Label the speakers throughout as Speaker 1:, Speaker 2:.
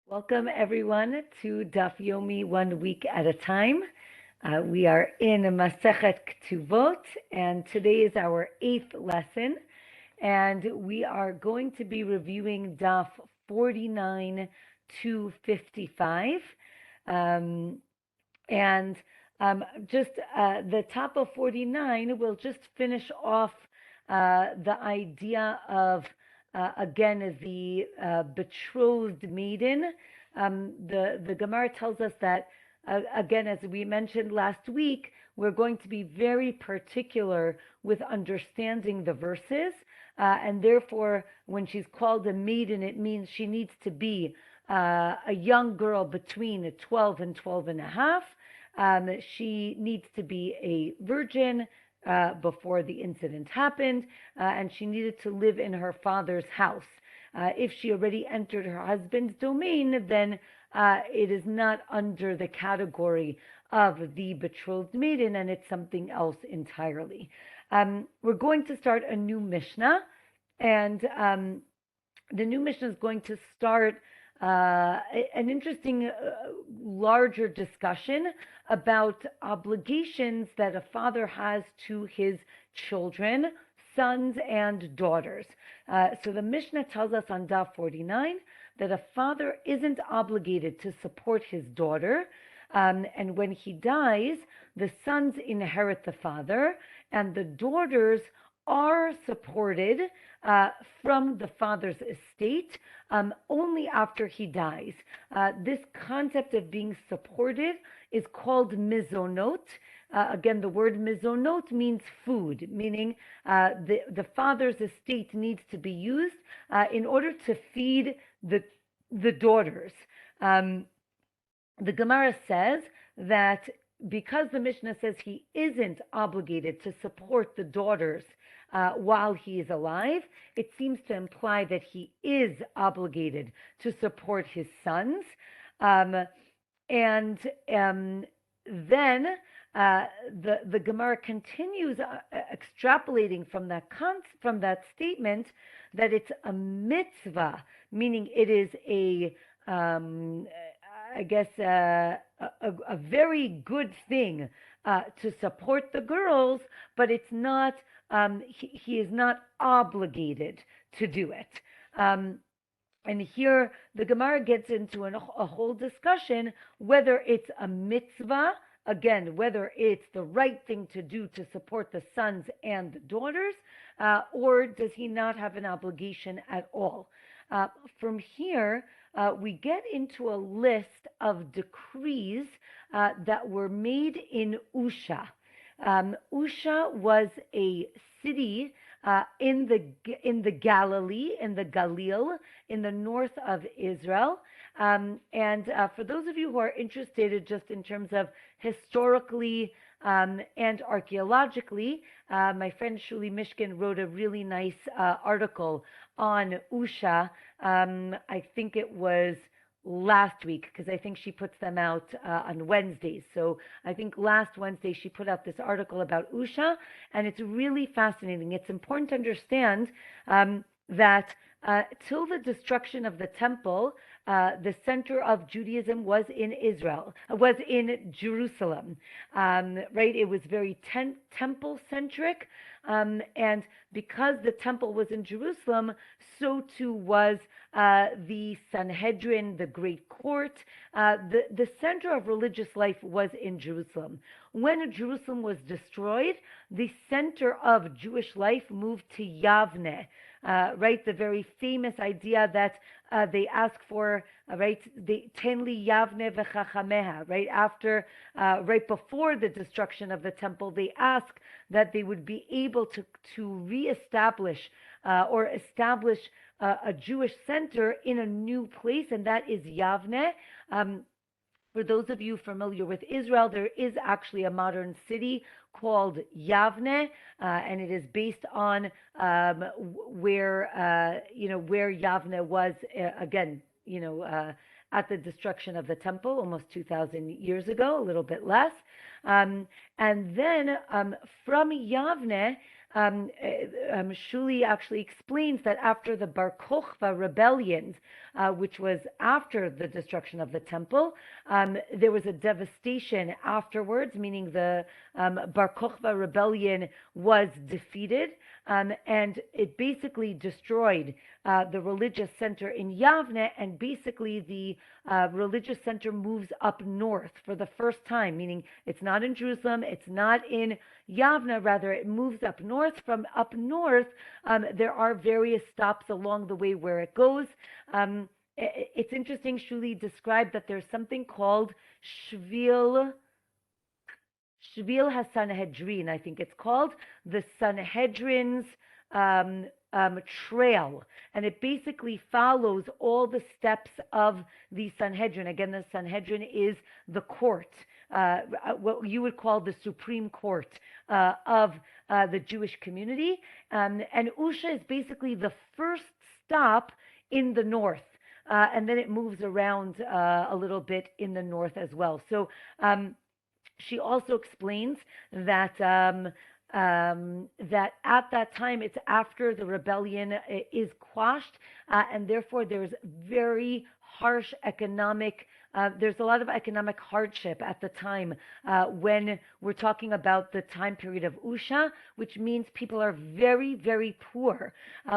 Speaker 1: Welcome everyone to Daf Yomi 1 week at a time. We are in Masechet Ketubot, and today is our 8th lesson, and we are going to be reviewing Daf 49 to 55. Um, and just the top of 49 will just finish off the idea of, again, the betrothed maiden. The Gemara tells us that, again, as we mentioned last week, we're going to be very particular with understanding the verses. And therefore, when she's called a maiden, it means she needs to be a young girl between 12 and 12 and a half. She needs to be a virgin before the incident happened, and she needed to live in her father's house. If she already entered her husband's domain, then it is not under the category of the betrothed maiden, and it's something else entirely. We're going to start a new Mishnah, and the new Mishnah is going to start an interesting, larger discussion about obligations that a father has to his children, sons and daughters. So the Mishnah tells us on Daf 49 that a father isn't obligated to support his daughter, and when he dies, the sons inherit the father, and the daughters are supported from the father's estate only after he dies. This concept of being supported is called mizonot. Again, the word mizonot means food, meaning the father's estate needs to be used in order to feed the daughters. The Gemara says that because the Mishnah says he isn't obligated to support the daughters while he is alive, it seems to imply that he is obligated to support his sons. And then the Gemara continues extrapolating from that statement that it's a mitzvah, meaning it is a very good thing to support the girls, but it's not. He is not obligated to do it. And here the Gemara gets into a whole discussion whether it's a mitzvah, again, whether it's the right thing to do to support the sons and the daughters, or does he not have an obligation at all? From here, we get into a list of decrees that were made in Usha. Usha was a city in the Galilee, in the Galil, in the north of Israel. And for those of you who are interested just in terms of historically and archaeologically, my friend Shuli Mishkin wrote a really nice article on Usha. I think it was last week, because I think she puts them out on Wednesdays. So I think last Wednesday she put out this article about Usha, and it's really fascinating. It's important to understand that till the destruction of the temple, the center of Judaism was in Jerusalem, right? It was very temple-centric, and because the temple was in Jerusalem, so too was the Sanhedrin, the great court. The center of religious life was in Jerusalem. When Jerusalem was destroyed, the center of Jewish life moved to Yavne, right? The very famous idea that they ask for, right? The Tenli Yavne v'chachameha, right? After, right before the destruction of the temple, they ask that they would be able to reestablish or establish a Jewish center in a new place, and that is Yavne. For those of you familiar with Israel, there is actually a modern city called Yavne, and it is based on where Yavne was again, at the destruction of the temple almost 2,000 years ago, a little bit less. And then from Yavne, Shuli actually explains that after the Bar Kokhba rebellions, which was after the destruction of the temple. There was a devastation afterwards, meaning the Bar Kokhba rebellion was defeated, and it basically destroyed the religious center in Yavne, and basically the religious center moves up north for the first time, meaning it's not in Jerusalem, it's not in Yavne, rather it moves up north. From up north, there are various stops along the way where it goes. It's interesting, Shuli described that there's something called Shvil HaSanhedrin, I think it's called, the Sanhedrin's trail, and it basically follows all the steps of the Sanhedrin. Again, the Sanhedrin is the court, what you would call the Supreme Court of the Jewish community, and Usha is basically the first stop in the north. And then it moves around a little bit in the north as well. So she also explains that that at that time, it's after the rebellion is quashed, and therefore there's very harsh economic. There's a lot of economic hardship at the time when we're talking about the time period of Usha, which means people are very, very poor,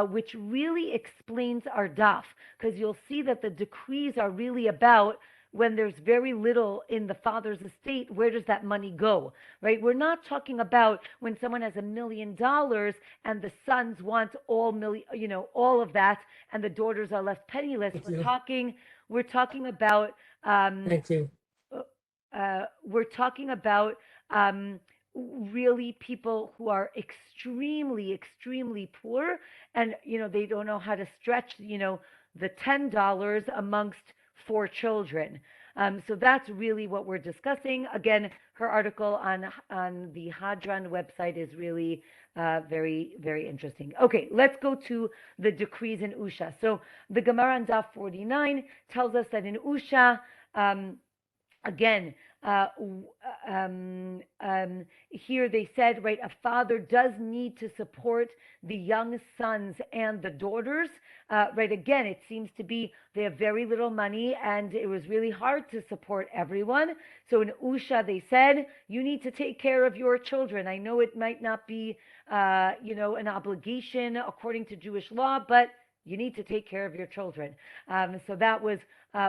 Speaker 1: which really explains our daf, because you'll see that the decrees are really about when there's very little in the father's estate, where does that money go, right? We're not talking about when someone has $1 million and the sons want all of that, and the daughters are left penniless. We're talking about
Speaker 2: Thank you.
Speaker 1: we're talking about really people who are extremely, extremely poor, and they don't know how to stretch the $10 amongst 4 children. So that's really what we're discussing. Again, her article on the Hadran website is really very, very interesting. Okay, let's go to the decrees in Usha. So the Gemara on Daf 49 tells us that in Usha, again, here they said, right, a father does need to support the young sons and the daughters, right? Again, it seems to be they have very little money, and it was really hard to support everyone. So in Usha, they said, you need to take care of your children. I know it might not be, an obligation according to Jewish law, but you need to take care of your children. So that was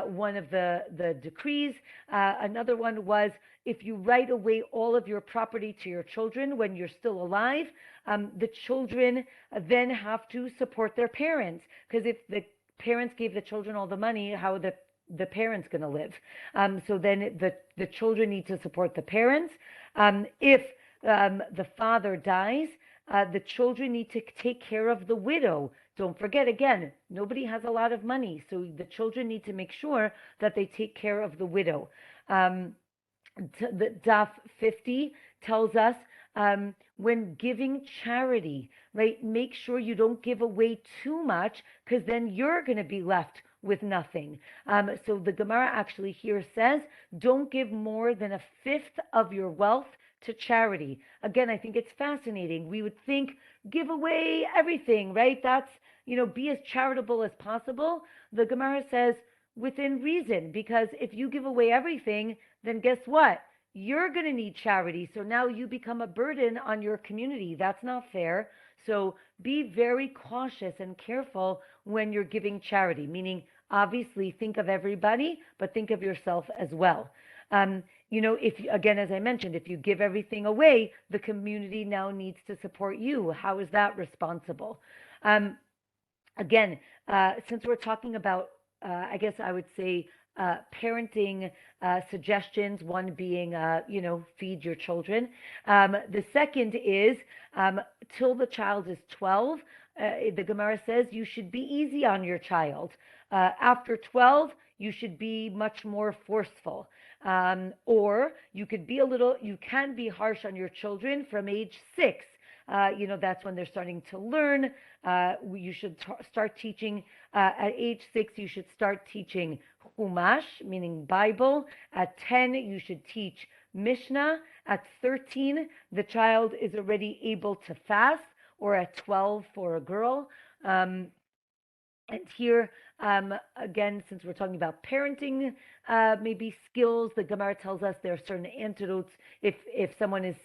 Speaker 1: one of the decrees. Another one was if you write away all of your property to your children when you're still alive, the children then have to support their parents, because if the parents gave the children all the money, how are the parents going to live? So then the children need to support the parents. If the father dies, the children need to take care of the widow. Don't forget, again, nobody has a lot of money, so the children need to make sure that they take care of the widow. The Daf 50 tells us when giving charity, right, make sure you don't give away too much, because then you're going to be left with nothing. So the Gemara actually here says, don't give more than 1/5 of your wealth to charity. Again, I think it's fascinating. We would think, give away everything, right? That's, be as charitable as possible. The Gemara says, within reason, because if you give away everything, then guess what? You're going to need charity. So now you become a burden on your community. That's not fair. So be very cautious and careful when you're giving charity, meaning obviously think of everybody, but think of yourself as well. If again, as I mentioned, if you give everything away, the community now needs to support you. How is that responsible? Again, since we're talking about, I guess I would say, parenting suggestions, one being, feed your children. The second is, till the child is 12, the Gemara says you should be easy on your child. After 12, you should be much more forceful. Or you can be harsh on your children from age 6. That's when they're starting to learn. You should start teaching at age 6. You should start teaching Chumash, meaning Bible. At 10, you should teach Mishnah. At 13, the child is already able to fast, or at 12 for a girl. And here Again, since we're talking about parenting, maybe skills, the Gemara tells us there are certain antidotes if someone is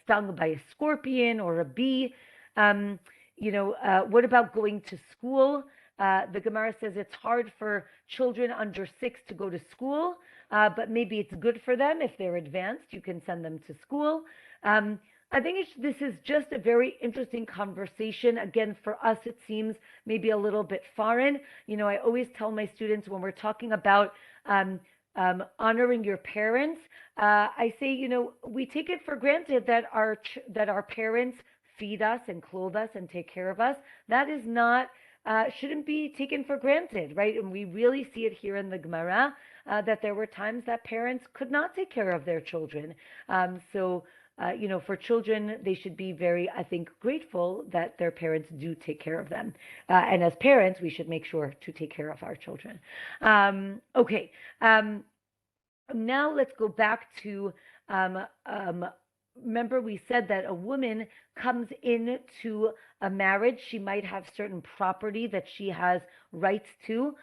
Speaker 1: stung by a scorpion or a bee. Um, what about going to school? The Gemara says it's hard for children under 6 to go to school, but maybe it's good for them if they're advanced. You can send them to school. I think this is just a very interesting conversation. Again, for us, it seems maybe a little bit foreign. I always tell my students when we're talking about honoring your parents, I say, we take it for granted that our parents feed us and clothe us and take care of us. That is not shouldn't be taken for granted, right? And we really see it here in the Gemara that there were times that parents could not take care of their children. For children, they should be very, I think, grateful that their parents do take care of them. And as parents, we should make sure to take care of our children. Okay. Now let's go back to remember we said that a woman comes into a marriage. She might have certain property that she has rights to.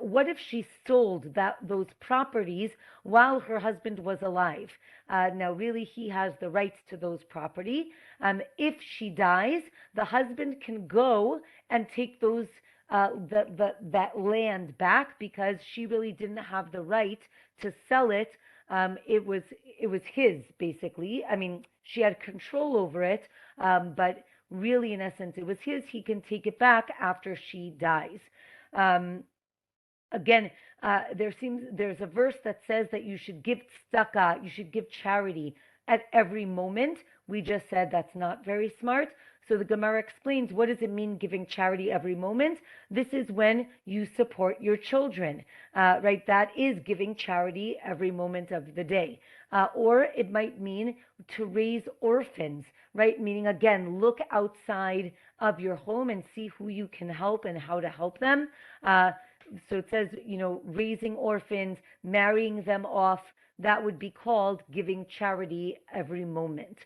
Speaker 1: What if she sold those properties while her husband was alive? Now, really, he has the rights to those property. If she dies, the husband can go and take those that land back because she really didn't have the right to sell it. It was his, basically. I mean, she had control over it, but really, in essence, it was his. He can take it back after she dies. Again, there's a verse that says that you should give tzedakah, you should give charity at every moment. We just said that's not very smart. So the Gemara explains, what does it mean giving charity every moment? This is when you support your children, right? That is giving charity every moment of the day. Or it might mean to raise orphans, right? Meaning, again, look outside of your home and see who you can help and how to help them. So it says, raising orphans, marrying them off, that would be called giving charity every moment.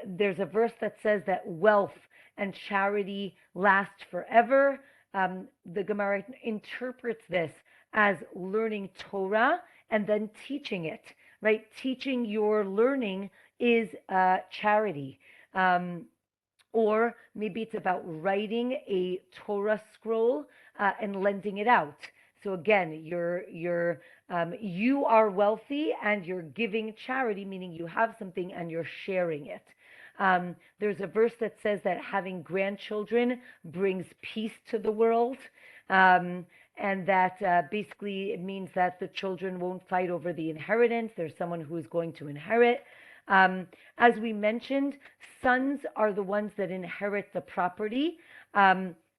Speaker 1: There's a verse that says that wealth and charity last forever. The Gemara interprets this as learning Torah and then teaching it, right? Teaching your learning is charity. Or maybe it's about writing a Torah scroll and lending it out. So again, you are wealthy and you're giving charity, meaning you have something and you're sharing it. There's a verse that says that having grandchildren brings peace to the world, and that basically it means that the children won't fight over the inheritance. There's someone who is going to inherit. As we mentioned, sons are the ones that inherit the property.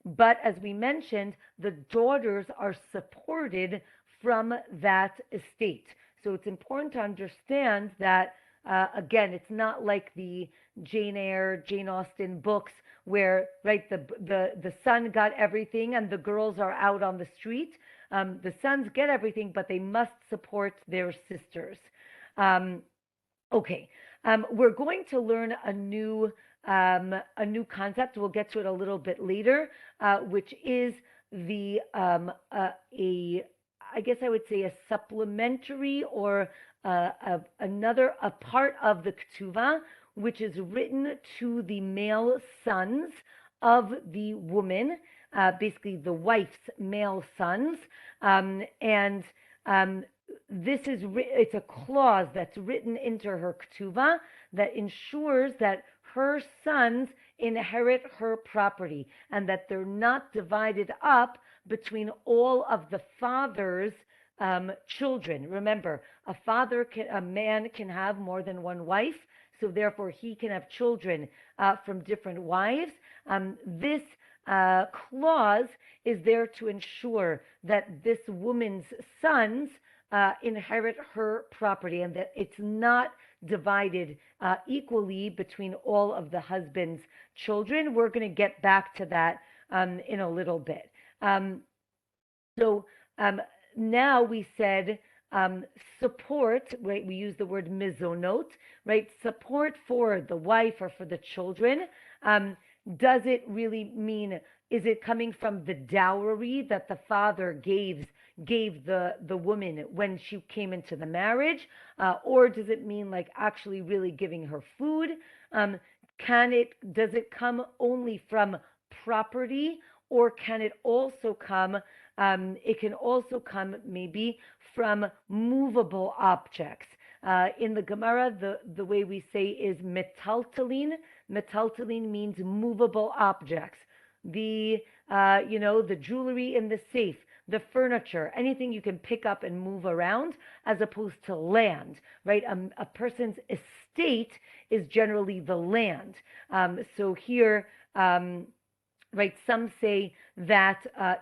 Speaker 1: But as we mentioned, the daughters are supported from that estate. So it's important to understand that, again, it's not like the Jane Eyre, Jane Austen books where, right, the son got everything and the girls are out on the street. The sons get everything, but they must support their sisters. Okay, we're going to learn a new concept. We'll get to it a little bit later, which is I guess I would say a supplementary or a part of the Ketubah, which is written to the male sons of the woman, basically the wife's male sons, and it's a clause that's written into her Ketubah that ensures that her sons inherit her property and that they're not divided up between all of the father's children. Remember, a man can have more than one wife, so therefore he can have children from different wives. This clause is there to ensure that this woman's sons inherit her property and that it's not divided equally between all of the husband's children. We're going to get back to that in a little bit. Now we said support, right? We use the word mizonot, right? Support for the wife or for the children. Does it really mean Is it coming from the dowry that the father gave the woman when she came into the marriage, or does it mean like actually really giving her food? Does it come only from property, or can it also come? It can also come maybe from movable objects. In the Gemara, the way we say is metaltalin. Metaltalin means movable objects. The the jewelry in the safe, the furniture, anything you can pick up and move around, as opposed to land, right? A person's estate is generally the land. So here, right, some say that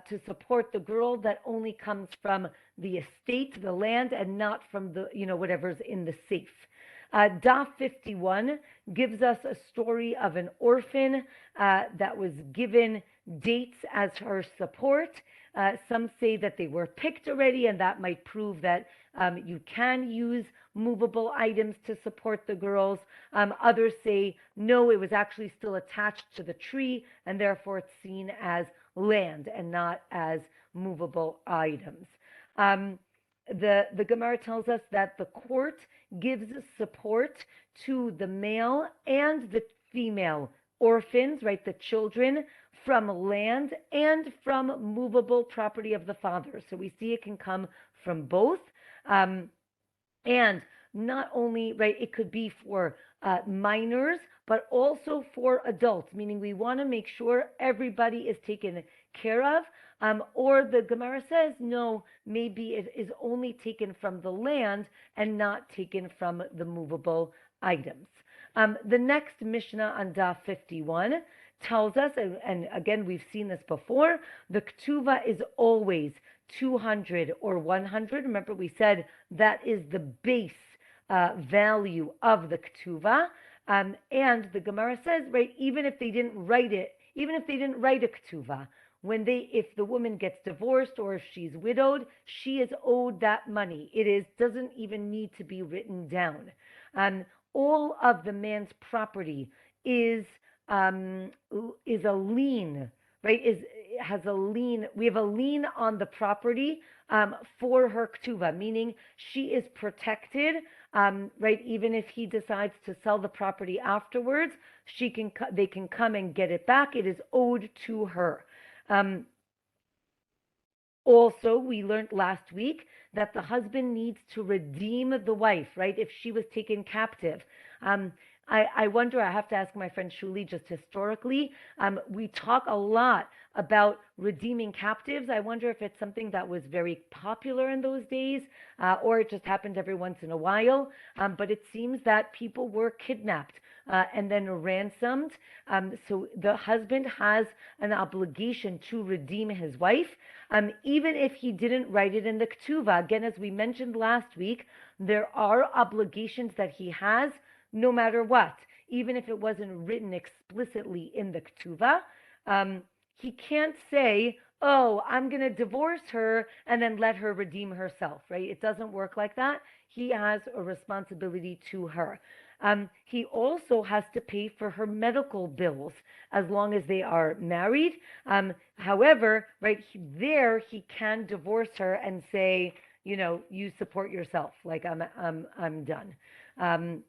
Speaker 1: to support the girl, that only comes from the estate, the land, and not from the, whatever's in the safe. Daf 51 gives us a story of an orphan that was given dates as her support. Some say that they were picked already, and that might prove that you can use movable items to support the girls. Others say, no, it was actually still attached to the tree, and therefore it's seen as land and not as movable items. The Gemara tells us that the court gives support to the male and the female orphans, right, the children, from land and from movable property of the father. So we see it can come from both. And not only, right, it could be for minors, but also for adults, meaning we want to make sure everybody is taken care of. Or the Gemara says, no, maybe it is only taken from the land and not taken from the movable items. The next Mishnah on Daf 51 tells us, and again, we've seen this before, the Ketubah is always 200 or 100. Remember, we said that is the base value of the Ketubah. And the Gemara says, right, even if they didn't write a Ketubah, if the woman gets divorced or if she's widowed, she is owed that money. Doesn't even need to be written down. All of the man's property is a lien, right? Has a lien. We have a lien on the property for her ketubah, meaning she is protected, right? Even if he decides to sell the property afterwards, they can come and get it back. It is owed to her. Also, we learned last week that the husband needs to redeem the wife, right? If she was taken captive. I wonder, I have to ask my friend Shuli, just historically, we talk a lot about redeeming captives. I wonder if it's something that was very popular in those days, or it just happened every once in a while. But it seems that people were kidnapped and then ransomed. So the husband has an obligation to redeem his wife, even if he didn't write it in the ketubah. Again, as we mentioned last week, there are obligations that he has no matter what, even if it wasn't written explicitly in the ketubah. He can't say, oh, I'm going to divorce her and then let her redeem herself, right? It doesn't work like that. He has a responsibility to her. He also has to pay for her medical bills as long as they are married. However, right he can divorce her and say, you support yourself. Like I'm done.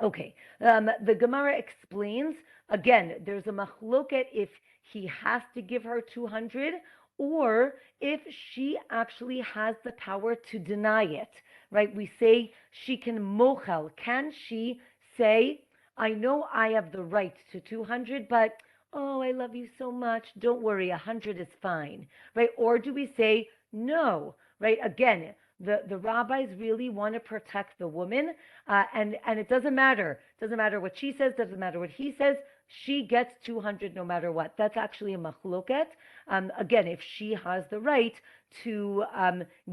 Speaker 1: Okay. The Gemara explains again. There's a machloket if he has to give her 200 or if she actually has the power to deny it. Right? We say she can mochel. Can she say, I know I have the right to 200, but oh, I love you so much. Don't worry, 100 is fine. Right? Or do we say no? Right? Again, the rabbis really want to protect the woman, and it doesn't matter. It doesn't matter what she says. Doesn't matter what he says. She gets 200 no matter what. That's actually a machloket. Again, if she has the right to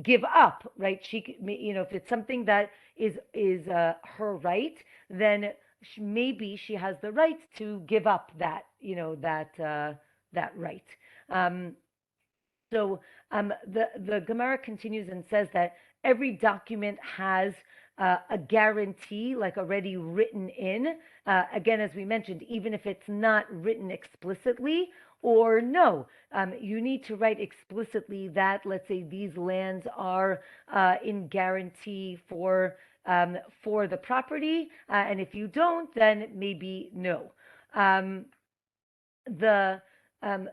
Speaker 1: give up, right? She, if it's something that is her right, then maybe she has the right to give up that, that right. So the Gemara continues and says that every document has a guarantee, like already written in. Again, as we mentioned, even if it's not written explicitly, or no, you need to write explicitly that, let's say, these lands are in guarantee for the property, and if you don't, then maybe no. Um, the um,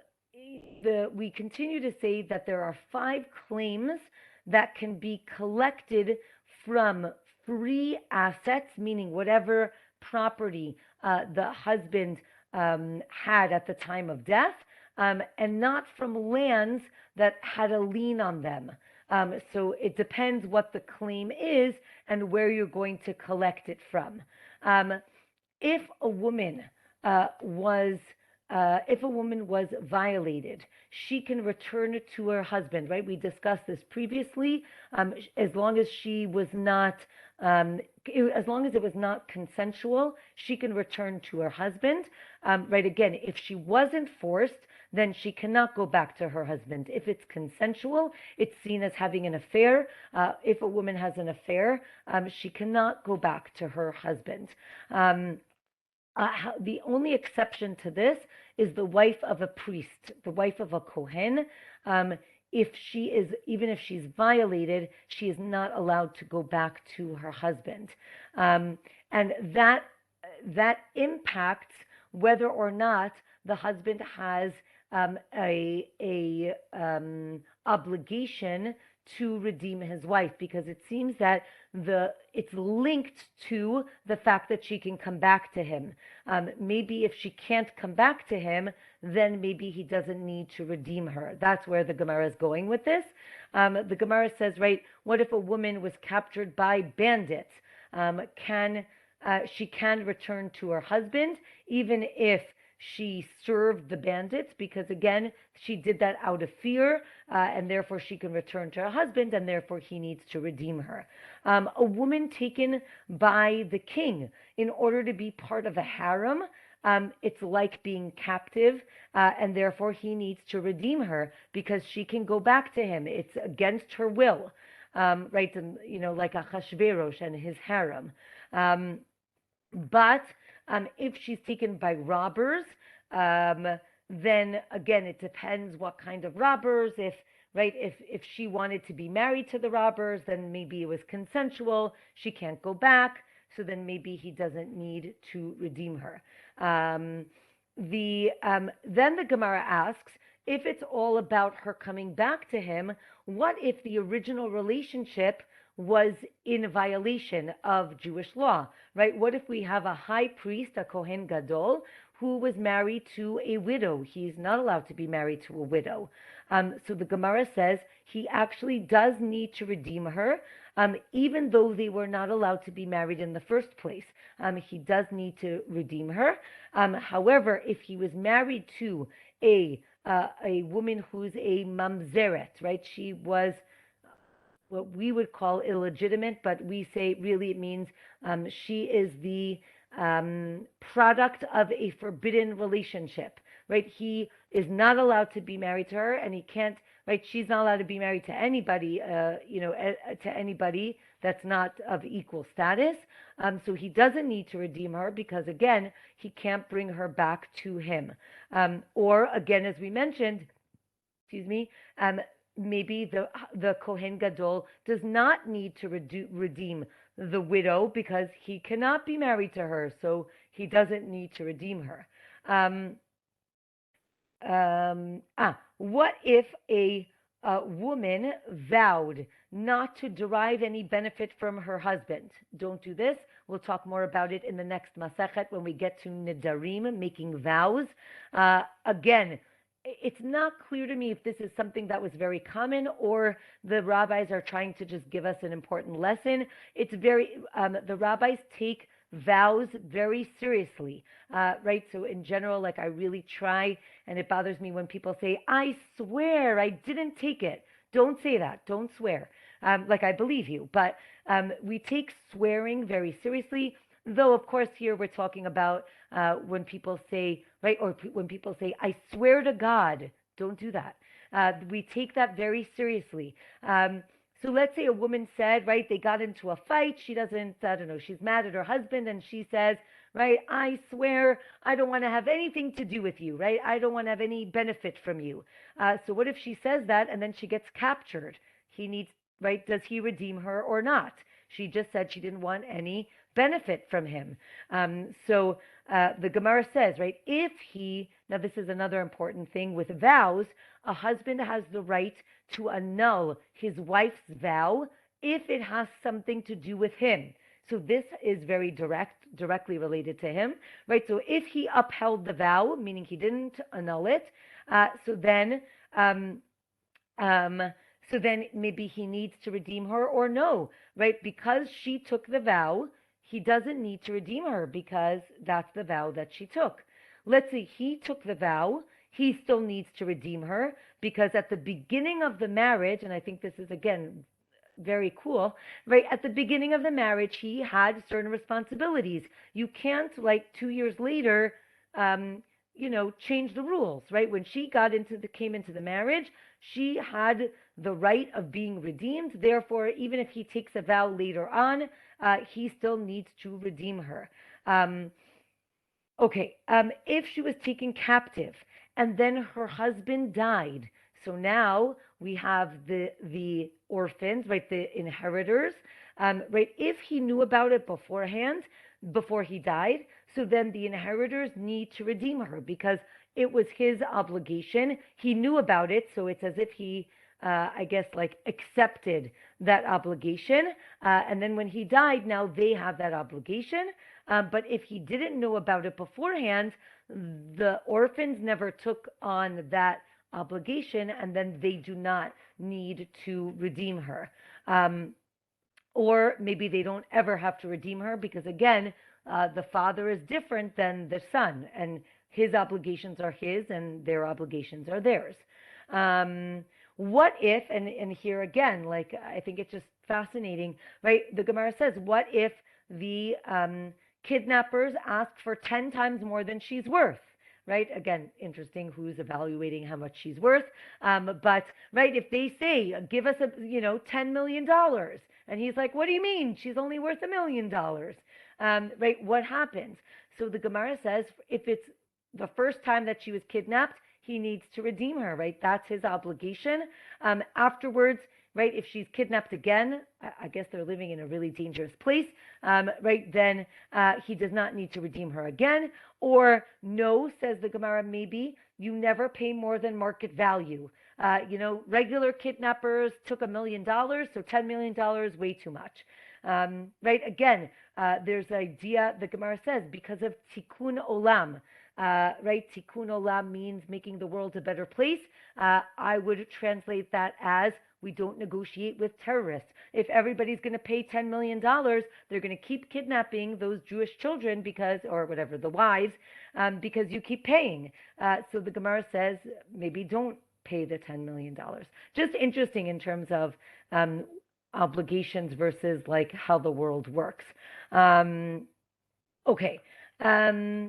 Speaker 1: we continue to say that there are 5 claims that can be collected from free assets, meaning whatever property the husband had at the time of death, and not from lands that had a lien on them. So it depends what the claim is and where you're going to collect it from. Um, if a woman was if a woman was violated, she can return it to her husband, right? We discussed this previously. As long as she was not, as long as it was not consensual, she can return to her husband, right? Again, if she wasn't forced, then she cannot go back to her husband. If it's consensual, it's seen as having an affair. If a woman has an affair, she cannot go back to her husband. The only exception to this is the wife of a priest, the wife of a Kohen. If she is, even if she's violated, she is not allowed to go back to her husband. And that impacts whether or not the husband has a obligation to redeem his wife, because it seems that it's linked to the fact that she can come back to him. Maybe if she can't come back to him, then maybe he doesn't need to redeem her. That's where the Gemara is going with this. The Gemara says, right, what if a woman was captured by bandits? She can return to her husband, even if she served the bandits, because again, she did that out of fear, and therefore she can return to her husband, and therefore he needs to redeem her. A woman taken by the king in order to be part of a harem, it's like being captive, and therefore he needs to redeem her because she can go back to him. It's against her will, right? And like Achashverosh and his harem. But if she's taken by robbers, then again, it depends what kind of robbers. If she wanted to be married to the robbers, then maybe it was consensual. She can't go back, so then maybe he doesn't need to redeem her. Then the Gemara asks, if it's all about her coming back to him, what if the original relationship was in violation of Jewish law, right? What if we have a high priest, a Kohen Gadol, who was married to a widow? He's not allowed to be married to a widow. So the Gemara says he actually does need to redeem her, even though they were not allowed to be married in the first place. He does need to redeem her. However, if he was married to a woman who's a mamzeret, right? She was what we would call illegitimate, but we say really it means she is the product of a forbidden relationship, right? He is not allowed to be married to her, and he can't, right? She's not allowed to be married to anybody, to anybody that's not of equal status. So he doesn't need to redeem her because, again, he can't bring her back to him. Or, again, as we mentioned, maybe the Kohen Gadol does not need to redeem the widow because he cannot be married to her, so he doesn't need to redeem her. What if a woman vowed not to derive any benefit from her husband? Don't do this. We'll talk more about it in the next Masechet when we get to Nidarim, making vows. Again, it's not clear to me if this is something that was very common or the rabbis are trying to just give us an important lesson. It's the rabbis take vows very seriously, right? So in general, like I really try, and it bothers me when people say, I swear I didn't take it. Don't say that. Don't swear. Like I believe you, but we take swearing very seriously. Though, of course, here we're talking about when people say, right, or when people say, I swear to God, don't do that. We take that very seriously. So let's say a woman said, right, they got into a fight. She doesn't, I don't know, she's mad at her husband and she says, right? I swear I don't want to have anything to do with you, right? I don't want to have any benefit from you. So what if she says that and then she gets captured? He needs, right? Does he redeem her or not? She just said she didn't want any benefit from him. So the Gemara says, right, if he, now this is another important thing with vows, a husband has the right to annul his wife's vow if it has something to do with him. So this is very directly related to him, right? So if he upheld the vow, meaning he didn't annul it, so then um, um, so then maybe he needs to redeem her or no, right? Because she took the vow, he doesn't need to redeem her because that's the vow that she took. Let's say he took the vow, he still needs to redeem her because at the beginning of the marriage, and I think this is again very cool, right? At the beginning of the marriage, he had certain responsibilities. You can't, like 2 years later, um, change the rules, right? When she came into the marriage, she had the right of being redeemed. Therefore, even if he takes a vow later on, he still needs to redeem her. Um, Okay, if she was taken captive and then her husband died, so now we have the orphans, right, the inheritors, right? If he knew about it beforehand, before he died, so then the inheritors need to redeem her because it was his obligation. He knew about it, so it's as if he, I guess, like accepted that obligation. And then when he died, now they have that obligation. But if he didn't know about it beforehand, the orphans never took on that obligation, and then they do not need to redeem her. Um, or maybe they don't ever have to redeem her because, again, the father is different than the son, and his obligations are his, and their obligations are theirs. What if, and here again, like I think it's just fascinating, right? The Gemara says, what if the kidnappers ask for 10 times more than she's worth? Right? Again, interesting who's evaluating how much she's worth. But right, if they say, give us $10 million, and he's like, what do you mean? She's only worth $1 million. Right? What happens? So the Gemara says, if it's the first time that she was kidnapped, he needs to redeem her, right? That's his obligation. Afterwards, right, if she's kidnapped again, I guess they're living in a really dangerous place, right, then he does not need to redeem her again. Or no, says the Gemara, maybe you never pay more than market value. Regular kidnappers took $1 million, so $10 million, way too much. Right, again, there's an idea, the Gemara says, because of tikkun olam. Right, tikkun olam means making the world a better place. I would translate that as we don't negotiate with terrorists. If everybody's going to pay $10 million, they're going to keep kidnapping those Jewish children because, or whatever, the wives, because you keep paying. So the Gemara says maybe don't pay the $10 million. Just interesting in terms of obligations versus like how the world works. Okay. As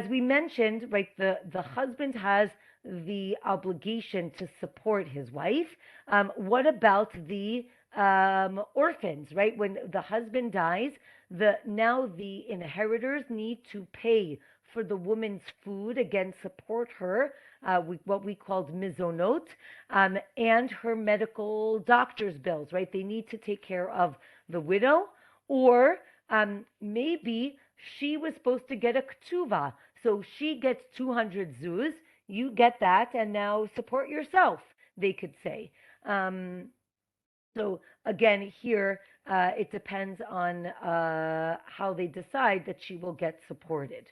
Speaker 1: we mentioned, right, the husband has the obligation to support his wife. What about the orphans, right? When the husband dies, now the inheritors need to pay for the woman's food, again, support her, what we called mizonot, and her medical doctor's bills, right? They need to take care of the widow, or maybe she was supposed to get a ketubah, so she gets 200 zuz, you get that, and now support yourself, they could say. So again, here it depends on how they decide that she will get supported.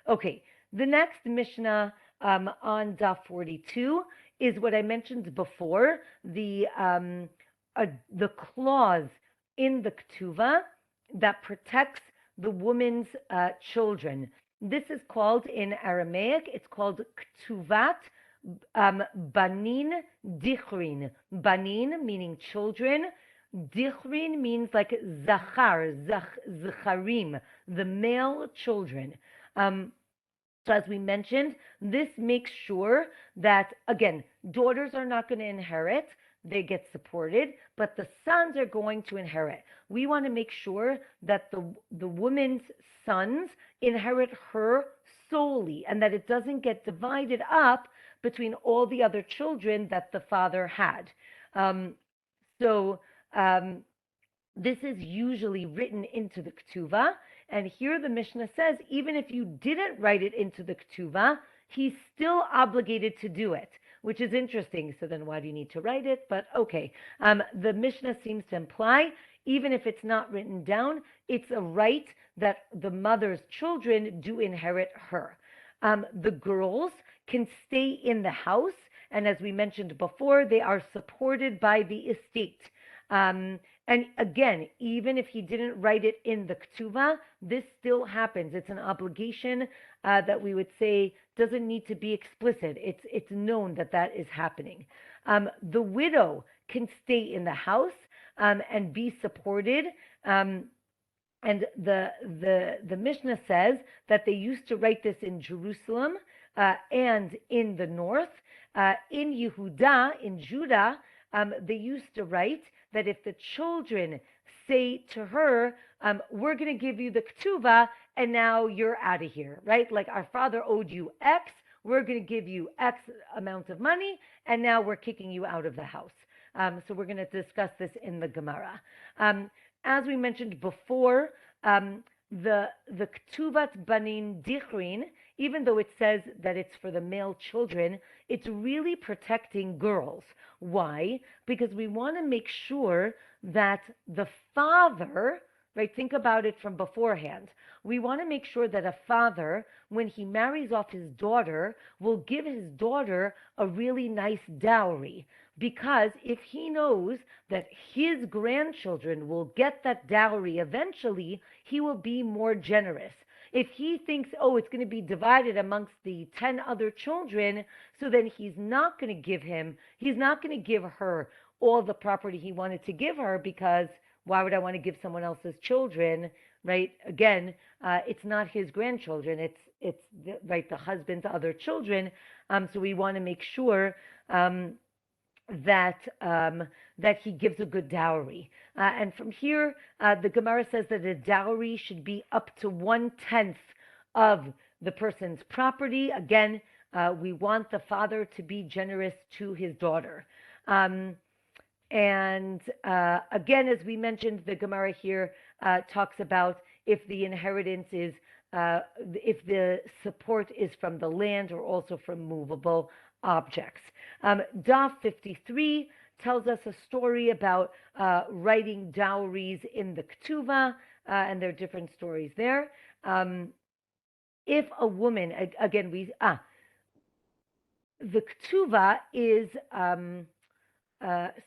Speaker 1: Okay, the next Mishnah on Daf 42 is what I mentioned before, the clause in the ketuvah that protects the woman's children. This is called in Aramaic, it's called Ketuvat Banin Dichrin. Banin meaning children. Dichrin means like Zachar, Zacharim, the male children. So as we mentioned, this makes sure that, again, daughters are not going to inherit. they get supported, but the sons are going to inherit. We want to make sure that the woman's sons inherit her solely, and that it doesn't get divided up between all the other children that the father had. Um, so um, this is usually written into the Ketubah, and here the Mishnah says even if you didn't write it into the Ketubah, he's still obligated to do it, which is interesting. So then why do you need to write it? But okay, the Mishnah seems to imply even if it's not written down, it's a right that the mother's children do inherit her. The girls can stay in the house, and as we mentioned before, they are supported by the estate. And again, even if he didn't write it in the Ketubah, this still happens. It's an obligation that we would say doesn't need to be explicit. It's known that that is happening. The widow can stay in the house and be supported. And the Mishnah says that they used to write this in Jerusalem and in the north. In Yehuda, in Judah, they used to write that if the children say to her, we're going to give you the Ketubah and now you're out of here, right? Like our father owed you X, we're going to give you X amount of money and now we're kicking you out of the house. So we're going to discuss this in the Gemara. As we mentioned before, the Ketuvat Banin Dichrin, even though it says that it's for the male children, it's really protecting girls. Why? Because we want to make sure that the father, right, think about it from beforehand. We want to make sure that a father, when he marries off his daughter, will give his daughter a really nice dowry. Because if he knows that his grandchildren will get that dowry eventually, he will be more generous. If he thinks, oh, it's going to be divided amongst the 10 other children, so then he's not going to give her all the property he wanted to give her, because why would I want to give someone else's children, right? Again, it's not his grandchildren, it's right, the husband's other children. So we want to make sure that he gives a good dowry. And from here, the Gemara says that a dowry should be up to 1/10 of the person's property. Again, we want the father to be generous to his daughter. And again, as we mentioned, the Gemara here talks about if the inheritance is, if the support is from the land or also from movable objects. Daf 53 tells us a story about writing dowries in the Ketubah, and there are different stories there. If a woman, again, the Ketubah is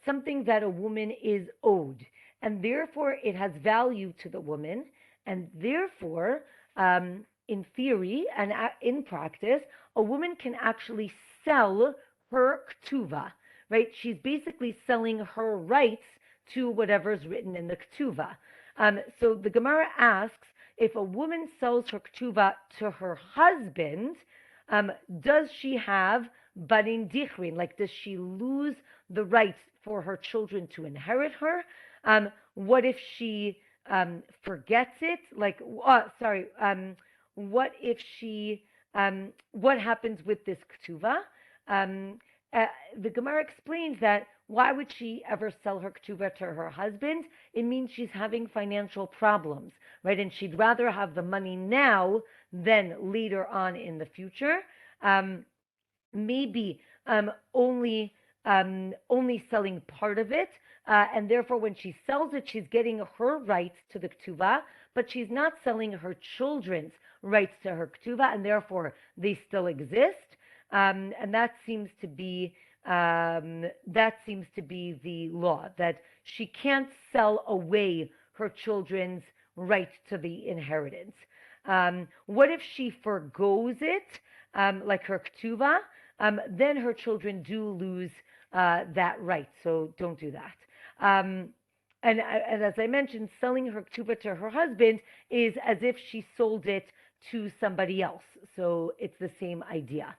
Speaker 1: something that a woman is owed, and therefore it has value to the woman, and therefore, in theory and in practice, a woman can actually sell her Ketubah, right? She's basically selling her rights to whatever's written in the Ketubah. So the Gemara asks, if a woman sells her Ketubah to her husband, does she have banin dichrin? Like, does she lose the rights for her children to inherit her? What if she forgets it? Like, what if she, what happens with this Ketubah? The Gemara explains that why would she ever sell her Ketubah to her husband? It means she's having financial problems, right? And she'd rather have the money now than later on in the future. Maybe only selling part of it, and therefore when she sells it, she's getting her rights to the Ketubah, but she's not selling her children's rights to her Ketubah, and therefore they still exist. And that seems to be the law, that she can't sell away her children's right to the inheritance. What if she forgoes it, like her Ketubah? Then her children do lose that right, so don't do that. And as I mentioned, selling her Ketubah to her husband is as if she sold it to somebody else, so it's the same idea.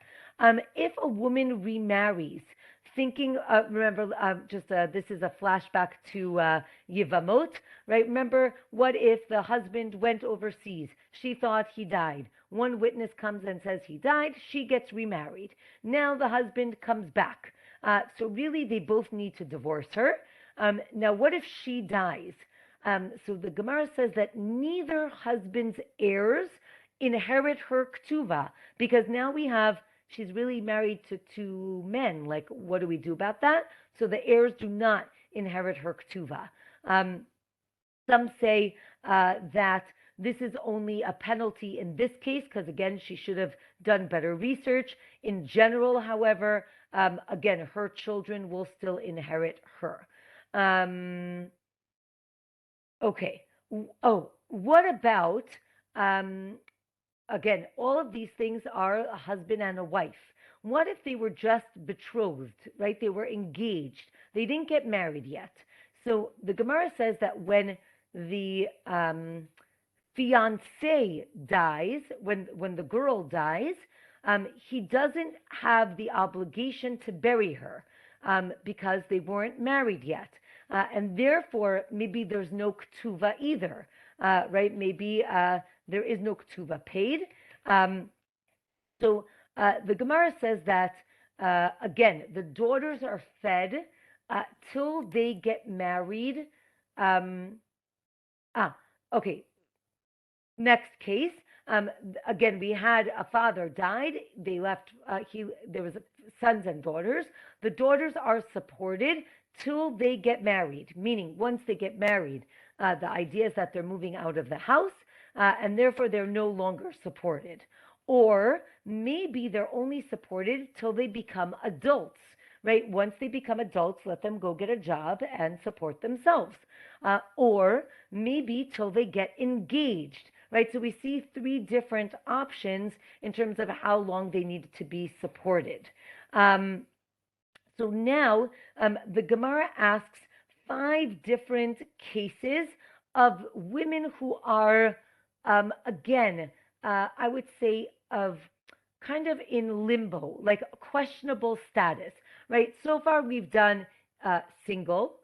Speaker 1: If a woman remarries thinking, remember, this is a flashback to Yivamot, right? Remember, what if the husband went overseas? She thought he died. One witness comes and says he died. She gets remarried. Now the husband comes back. So really, they both need to divorce her. Now, what if she dies? So the Gemara says that neither husband's heirs inherit her ktuva, because now she's really married to two men. Like, what do we do about that? So the heirs do not inherit her ktuva. Some say that this is only a penalty in this case, because again, she should have done better research. In general, however, again, her children will still inherit her. Okay. Oh, what about, again, all of these things are a husband and a wife. What if they were just betrothed, right? They were engaged. They didn't get married yet. So the Gemara says that when the fiance dies, when the girl dies, he doesn't have the obligation to bury her because they weren't married yet. And therefore, maybe there's no ktuva either, right? Maybe there is no ktuva paid. So the Gemara says that, again, the daughters are fed till they get married. Okay. Next case. Again, we had a father died. They left. There was sons and daughters. The daughters are supported till they get married. Meaning, once they get married, the idea is that they're moving out of the house, and therefore they're no longer supported. Or maybe they're only supported till they become adults. Right? Once they become adults, let them go get a job and support themselves. Or maybe till they get engaged. Right? So we see three different options in terms of how long they need to be supported. So now the Gemara asks 5 different cases of women who are, again, I would say of kind of in limbo, like questionable status, right? So far we've done single,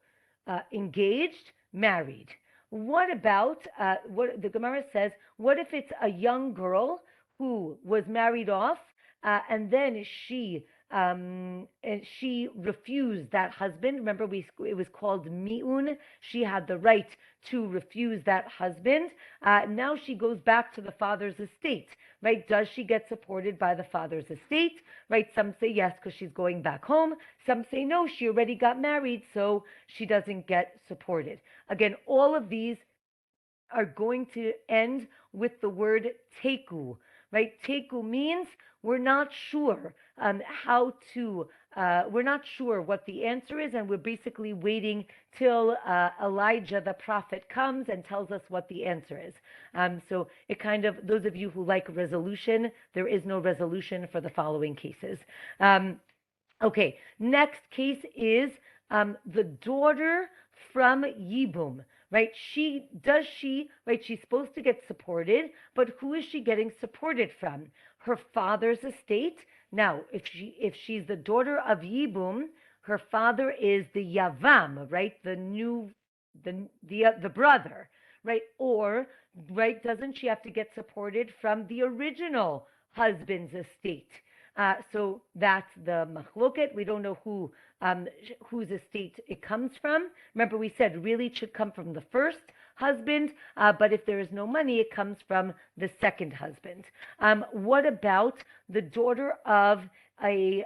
Speaker 1: engaged, married. What about what the Gemara says? What if it's a young girl who was married off and then she refused that husband? Remember, it was called mi'un. She had the right to refuse that husband. Now she goes back to the father's estate, right? Does she get supported by the father's estate, right? Some say yes because she's going back home. Some say no, she already got married, so she doesn't get supported. Again, all of these are going to end with the word teku, right? Teku means we're not sure we're not sure what the answer is, and we're basically waiting till Elijah the prophet comes and tells us what the answer is. So it kind of, those of you who like resolution, there is no resolution for the following cases. Okay, next case is the daughter from Yibum, right? She's supposed to get supported, but who is she getting supported from? Her father's estate. Now, if she's the daughter of Yibum, her father is the Yavam, right? The brother, right? Or, right, doesn't she have to get supported from the original husband's estate? So that's the machloket. We don't know whose estate it comes from. Remember, we said really it should come from the first husband, but if there is no money, it comes from the second husband. What about the daughter of a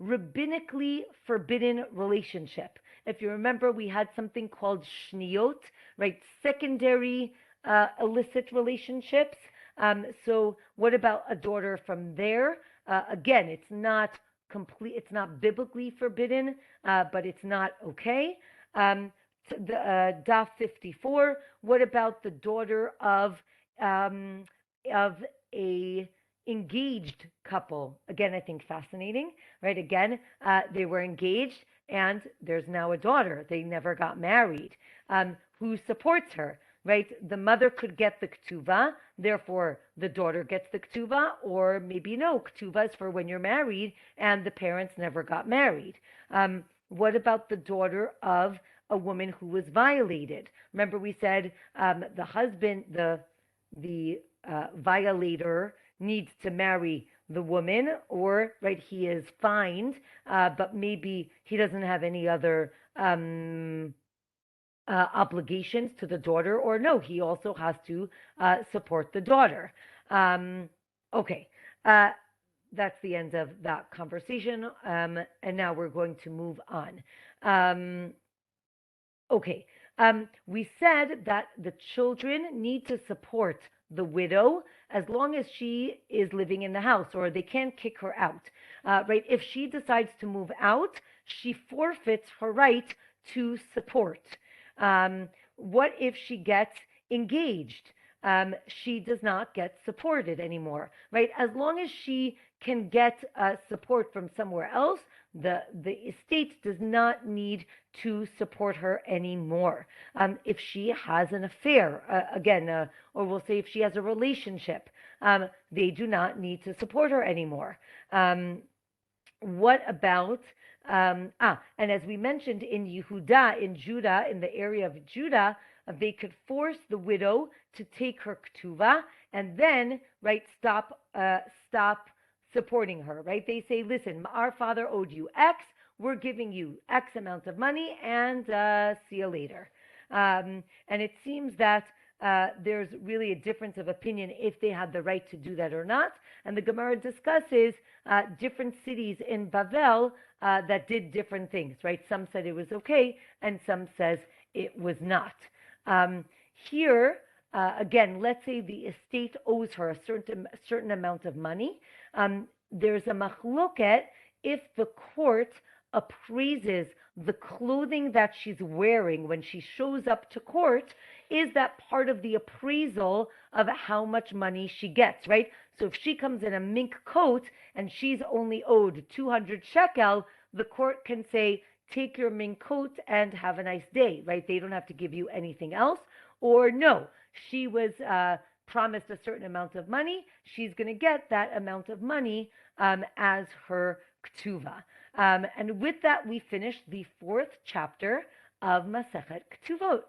Speaker 1: rabbinically forbidden relationship? If you remember, we had something called shniyot, right? Secondary illicit relationships. So what about a daughter from there? Again, it's not biblically forbidden, but it's not okay. Daf 54. What about the daughter of a engaged couple? Again, I think fascinating, right? Again, they were engaged and there's now a daughter. They never got married. Who supports her? right? The mother could get the ketubah, therefore the daughter gets the ketubah, or maybe no, ketubah is for when you're married and the parents never got married. What about the daughter of a woman who was violated? Remember, we said the husband, the violator needs to marry the woman, or right, he is fined, but maybe he doesn't have any other obligations to the daughter, or no, he also has to support the daughter. Okay, uh, that's the end of that conversation, and now we're going to move on. Um, Okay. We said that the children need to support the widow as long as she is living in the house, or they can't kick her out. Right? If she decides to move out, she forfeits her right to support. What if she gets engaged? She does not get supported anymore, right? As long as she can get support from somewhere else, the estate does not need to support her anymore. If she has an affair, or we'll say if she has a relationship, they do not need to support her anymore. What about and as we mentioned in Yehuda, in Judah, in the area of Judah, they could force the widow to take her ketuvah and then right stop supporting her. Right? They say, listen, our father owed you X. We're giving you X amount of money, and see you later. And it seems that there's really a difference of opinion if they had the right to do that or not. And the Gemara discusses different cities in Bavel that did different things, right? Some said it was okay, and some says it was not. Here, again, let's say the estate owes her a certain amount of money. There's a machloket if the court appraises the clothing that she's wearing when she shows up to court. Is that part of the appraisal of how much money she gets, right? So if she comes in a mink coat and she's only owed 200 shekel, the court can say, take your mink coat and have a nice day, right? They don't have to give you anything else. Or no, she was promised a certain amount of money. She's going to get that amount of money as her ketuvah. And with that, we finish the 4th chapter of Masechet Ketubot.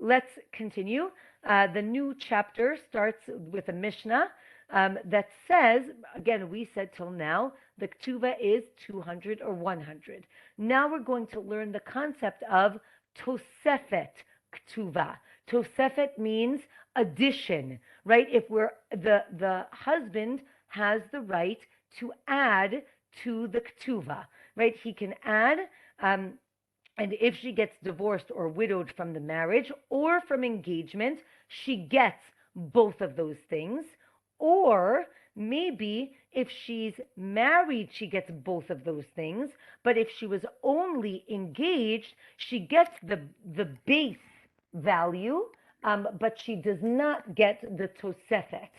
Speaker 1: Let's continue. The new chapter starts with a Mishnah that says, again, we said till now, the ketubah is 200 or 100. Now we're going to learn the concept of tosefet ketubah. Tosefet means addition, right? If the husband has the right to add to the ketubah, right? He can add, and if she gets divorced or widowed from the marriage or from engagement, she gets both of those things. Or maybe if she's married, she gets both of those things. But if she was only engaged, she gets the base value, but she does not get the tosefet.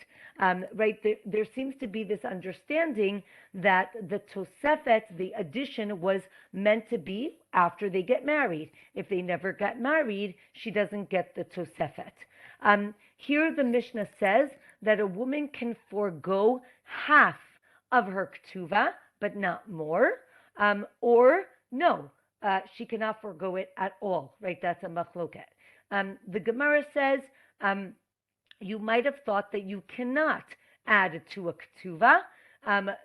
Speaker 1: Right? There seems to be this understanding that the tosefet, the addition, was meant to be after they get married. If they never got married, she doesn't get the tosefet. Here the Mishnah says that a woman can forego half of her ketuvah, but not more, or no, she cannot forego it at all, right? That's a machloket. The Gemara says, you might have thought that you cannot add to a ketuvah.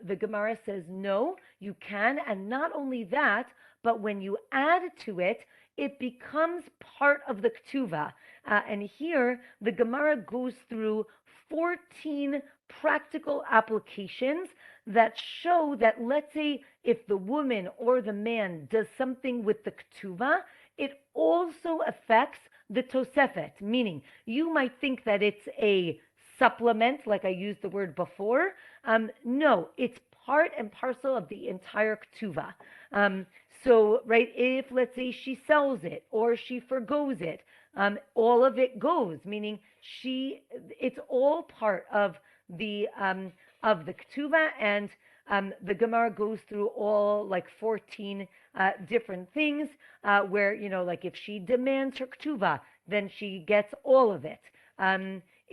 Speaker 1: The Gemara says, no, you can, and not only that, but when you add to it, it becomes part of the ketuvah. And here, the Gemara goes through 14 practical applications that show that, let's say, if the woman or the man does something with the ketuvah, it also affects the tosefet, meaning you might think that it's a supplement, like I used the word before. No, it's part and parcel of the entire ketuvah. So, right, if let's say she sells it or she forgoes it, all of it goes, meaning it's all part of the ketuvah, and the Gemara goes through all like 14 different things where, like if she demands her ketuvah, then she gets all of it.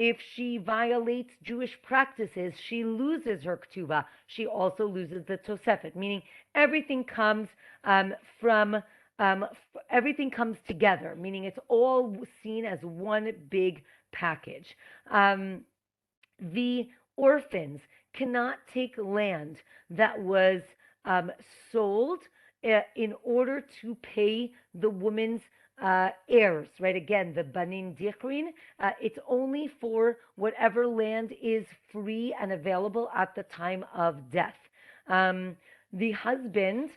Speaker 1: If she violates Jewish practices, she loses her ketubah. She also loses the tosefet, meaning everything comes from everything comes together, meaning it's all seen as one big package. The orphans cannot take land that was sold in order to pay the woman's heirs, right? Again, the banin dichrin, it's only for whatever land is free and available at the time of death. The husband,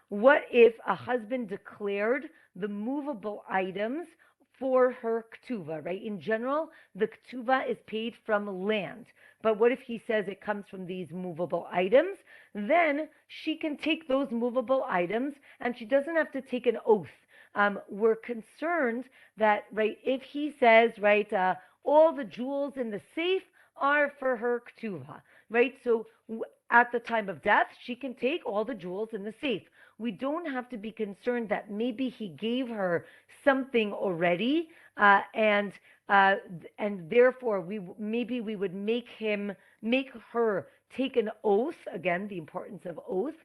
Speaker 1: what if a husband declared the movable items for her ketubah, right? In general, the ketubah is paid from land. But what if he says it comes from these movable items? Then she can take those movable items and she doesn't have to take an oath. We're concerned that, right, if he says, right, all the jewels in the safe are for her ketubah, right? So at the time of death, she can take all the jewels in the safe. We don't have to be concerned that maybe he gave her something already, and therefore we would make her take an oath. Again, the importance of oath.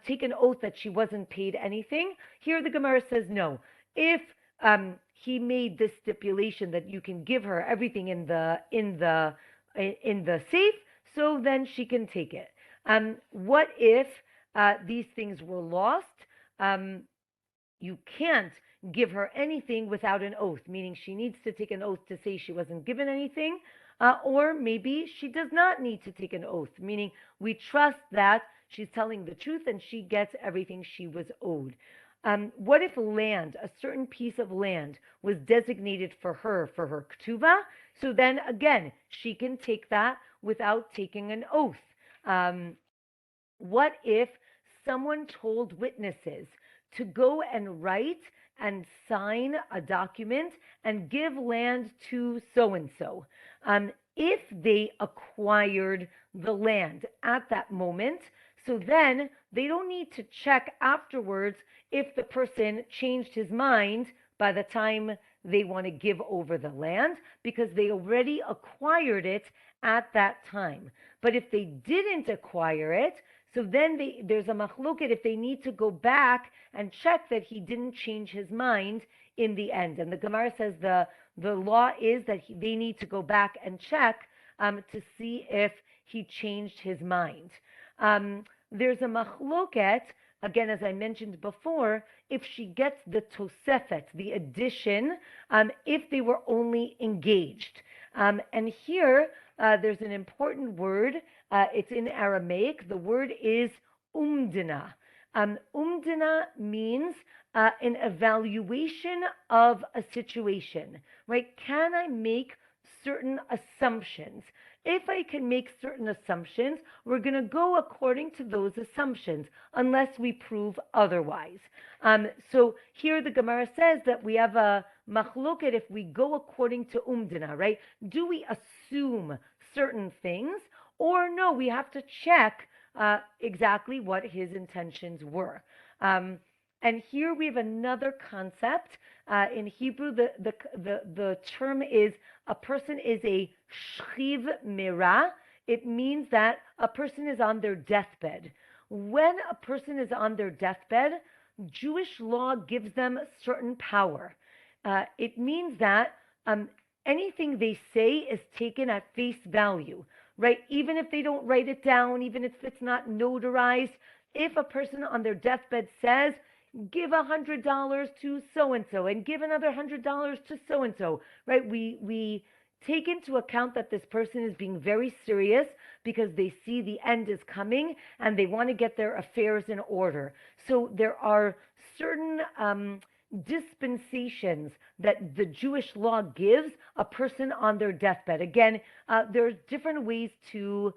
Speaker 1: Take an oath that she wasn't paid anything. Here, the Gemara says no. If he made this stipulation that you can give her everything in the safe, so then she can take it. What if these things were lost? You can't give her anything without an oath, meaning she needs to take an oath to say she wasn't given anything, or maybe she does not need to take an oath, meaning we trust that she's telling the truth and she gets everything she was owed. What if land, a certain piece of land, was designated for her ketubah? So then again, she can take that without taking an oath. What if someone told witnesses to go and write and sign a document and give land to so-and-so? If they acquired the land at that moment, so then they don't need to check afterwards if the person changed his mind by the time they want to give over the land, because they already acquired it at that time. But if they didn't acquire it, so then there's a machloket if they need to go back and check that he didn't change his mind in the end. And the Gemara says the law is that they need to go back and check to see if he changed his mind. There's a machloket, again, as I mentioned before, if she gets the tosefet, the addition, if they were only engaged. And here, there's an important word. It's in Aramaic. The word is umdina. Umdina means an evaluation of a situation, right? Can I make certain assumptions? If I can make certain assumptions, we're going to go according to those assumptions, unless we prove otherwise. So here the Gemara says that we have a machloket if we go according to umdina, right? Do we assume certain things, or no, we have to check exactly what his intentions were. And here we have another concept. In Hebrew, the term is a person is a shchiv mira. It means that a person is on their deathbed. When a person is on their deathbed, Jewish law gives them certain power. It means that anything they say is taken at face value, right? Even if they don't write it down, even if it's not notarized, if a person on their deathbed says, give $100 to so-and-so and give another $100 to so-and-so, right? We take into account that this person is being very serious because they see the end is coming and they want to get their affairs in order. So there are certain dispensations that the Jewish law gives a person on their deathbed. Again, there's different ways to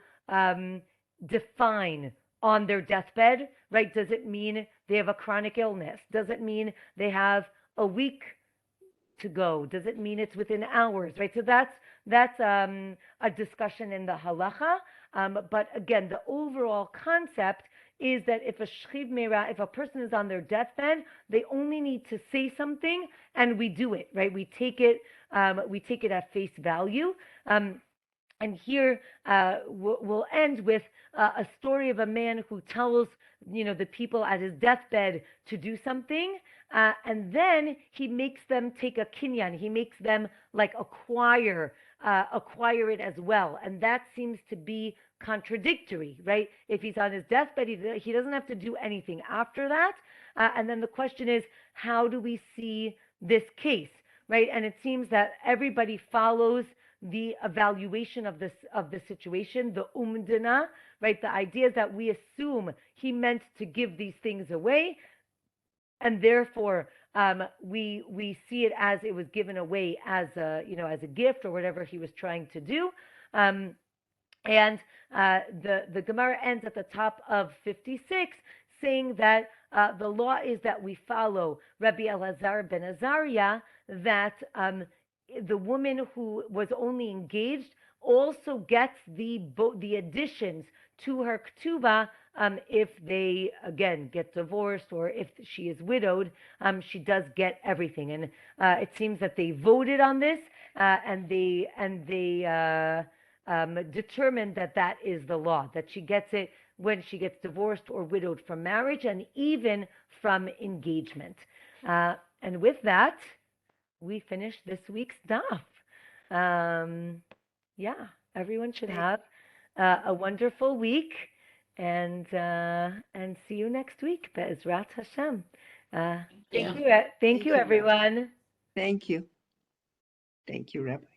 Speaker 1: define on their deathbed, right? Does it mean they have a chronic illness? Does it mean they have a week to go? Does it mean it's within hours, right? So that's a discussion in the halacha. But again, the overall concept is that if a shchiv meira, if a person is on their deathbed, they only need to say something, and we do it, right? We take it at face value. And here we'll end with a story of a man who tells, the people at his deathbed to do something, and then he makes them take a kinyan. He makes them like acquire it as well, and that seems to be contradictory, right? If he's on his deathbed, he doesn't have to do anything after that. And then the question is, how do we see this case, right? And it seems that everybody follows the evaluation of the situation, the umdana, right? The idea is that we assume he meant to give these things away, and therefore we see it as it was given away as a gift or whatever he was trying to do. And the Gemara ends at the top of 56, saying that the law is that we follow Rabbi Elazar ben Azariah, that the woman who was only engaged also gets the additions to her ketubah if they again get divorced, or if she is widowed, she does get everything. And it seems that they voted on this, and they determined that is the law, that she gets it when she gets divorced or widowed from marriage, and even from engagement. And with that, we finished this week's daf. Everyone should have a wonderful week, and see you next week. Be'ezrat Hashem. Thank you, everyone.
Speaker 2: Thank you. Thank you, Rabbi.